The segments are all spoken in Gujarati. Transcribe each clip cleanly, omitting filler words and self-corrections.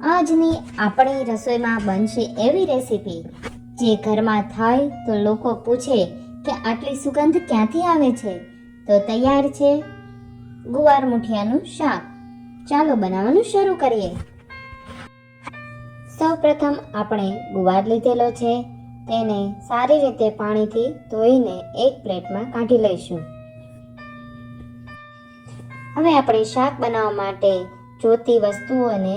આજની આપણી રસોઈમાં બનશે એવી રેસીપી જે ઘરમાં થાય તો લોકો પૂછે કે આટલી સુગંધ ક્યાંથી આવે છે. તો તૈયાર છે ગુવાર મુઠિયાનું શાક. ચાલો બનાવવાનું શરૂ કરીએ. સૌપ્રથમ આપણે ગુવાર લીધેલો છે, તેને સારી રીતે પાણીથી ધોઈને એક પ્લેટમાં કાઢી લઈશું. હવે આપણે શાક બનાવવા માટે જોતી વસ્તુઓને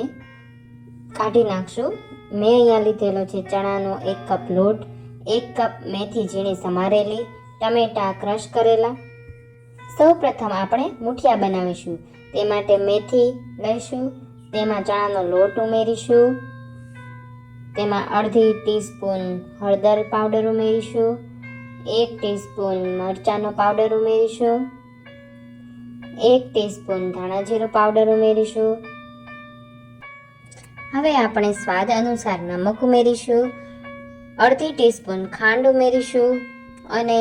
કાઢી નાખશું. મેં અહીંયા લીધેલો છે ચણાનો 1 કપ લોટ, 1 કપ મેથી ઝીણી સમારેલી, ટમેટા ક્રશ કરેલા. સૌપ્રથમ આપણે મુઠિયા બનાવીશું. તે માટે મેથી લઈશું, તેમાં ચણાનો લોટ ઉમેરીશું, તેમાં અડધી ટીસ્પૂન હળદર પાવડર ઉમેરીશું, 1 ટીસ્પૂન મરચાંનો પાવડર ઉમેરીશું, 1 ટીસ્પૂન ધાણા જીરું પાવડર ઉમેરીશું. હવે આપણે સ્વાદ અનુસાર નમક ઉમેરીશું, અડધી ટીસ્પૂન ખાંડ ઉમેરીશું અને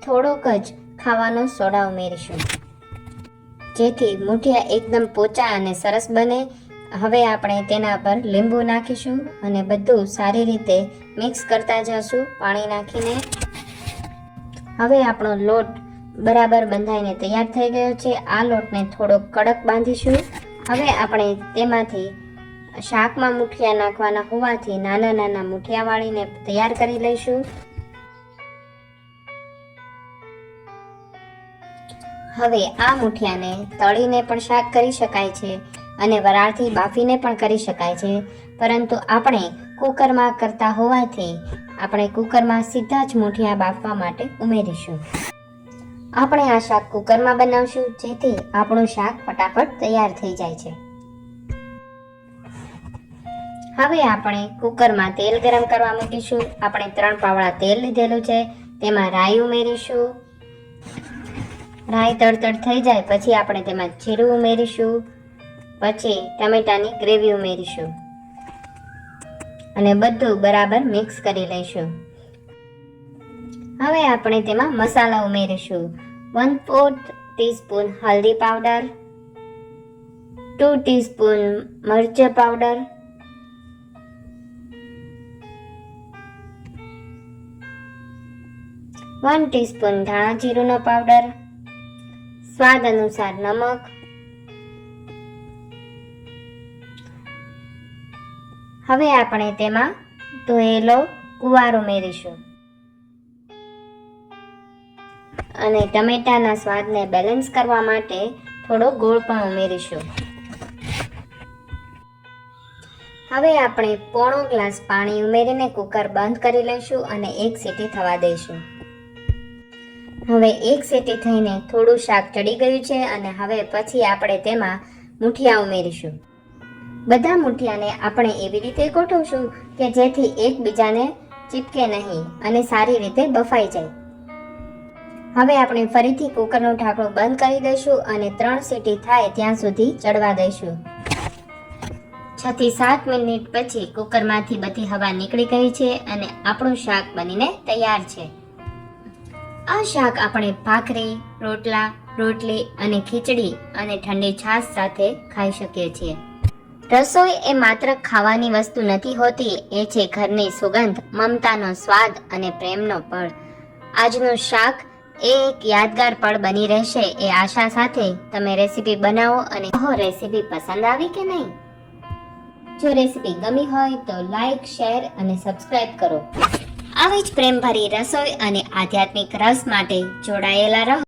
થોડોક જ ખાવાનો સોડા ઉમેરીશું, જેથી મુઠિયા એકદમ પોચા અને સરસ બને. હવે આપણે તેના પર લીંબુ નાખીશું અને બધું સારી રીતે મિક્સ કરતા જઈશું પાણી નાખીને. હવે આપણો લોટ બરાબર બંધાઈને તૈયાર થઈ ગયો છે. આ લોટને થોડો કડક બાંધીશું. હવે આપણે તેમાંથી શાકમાં મુઠિયા નાખવાના હોવાથી નાના નાના મુઠિયા વાળીને તૈયાર કરી લઈશું. હવે આ મુઠિયાને તળીને પણ શાક કરી શકાય છે અને વરાળથી બાફીને પણ કરી શકાય છે, પરંતુ આપણે કુકરમાં કરતા હોવાથી આપણે કુકરમાં સીધા જ મુઠિયા બાફવા માટે ઉમેરીશું. આપણે આ શાક કુકરમાં બનાવશું, જેથી આપણું શાક ફટાફટ તૈયાર થઈ જાય છે. હવે આપણે કુકરમાં તેલ ગરમ કરવા મૂકીશું. આપણે 3 પાવડા તેલ લીધેલું છે, તેમાં રાઈ ઉમેરીશું. રાઈ તડતડ થઈ જાય પછી આપણે તેમાં જીરું ઉમેરીશું, પછી ટમેટાની ગ્રેવી ઉમેરીશું અને બધું બરાબર મિક્સ કરી લઈશું. હવે આપણે તેમાં મસાલા ઉમેરીશું. 1/4 ટીસ્પૂન હલ્દી પાવડર, 2 ટીસ્પૂન મરચાં પાવડર, 1 ટીસ્પૂન ધાણા જીરુંનો પાવડર, સ્વાદ અનુસાર નમક, હવે આપણે તેમાં ધોયેલો ગુવાર ઉમેરીશું અને ટમેટાના સ્વાદને બેલેન્સ કરવા માટે થોડો ગોળ પણ ઉમેરીશું. હવે આપણે પોણો ગ્લાસ પાણી ઉમેરીને કુકર બંધ કરી લઈશું અને 1 સીટી થવા દઈશું. હવે 1 સીટી થઈને થોડું શાક ચડી ગયું છે અને હવે પછી આપણે તેમાં મુઠિયા ઉમેરીશું. બધા મુઠિયાને આપણે એવી રીતે ગોઠવશું કે જેથી એકબીજાને ચીપકે નહીં અને સારી રીતે બફાઈ જાય. હવે આપણે ફરીથી કુકરનું ઢાંકણું બંધ કરી દઈશું અને 3 સીટી થાય ત્યાં સુધી ચડવા દઈશું. 6 થી 7 મિનિટ પછી કુકરમાંથી બધી હવા નીકળી ગઈ છે અને આપણું શાક બનીને તૈયાર છે. આ શાક આપણે ભાખરી, રોટલા, રોટલી અને ખીચડી અને ઠંડી છાશ સાથે ખાઈ શકીએ છીએ. રસોઈ એ માત્ર ખાવાની વસ્તુ નથી હોતી, એ છે ઘરની સુગંધ, મમતાનો સ્વાદ અને પ્રેમનો પળ. આજનું શાક એ એક યાદગાર પળ બની રહેશે એ આશા સાથે તમે રેસીપી બનાવો અને કહો રેસીપી પસંદ આવી કે નહીં. જો રેસીપી ગમી હોય તો લાઈક, શેર અને સબસ્ક્રાઇબ કરો. આવી જ પ્રેમભરી રસોઈ અને આધ્યાત્મિક રસ માટે જોડાયેલા રહો.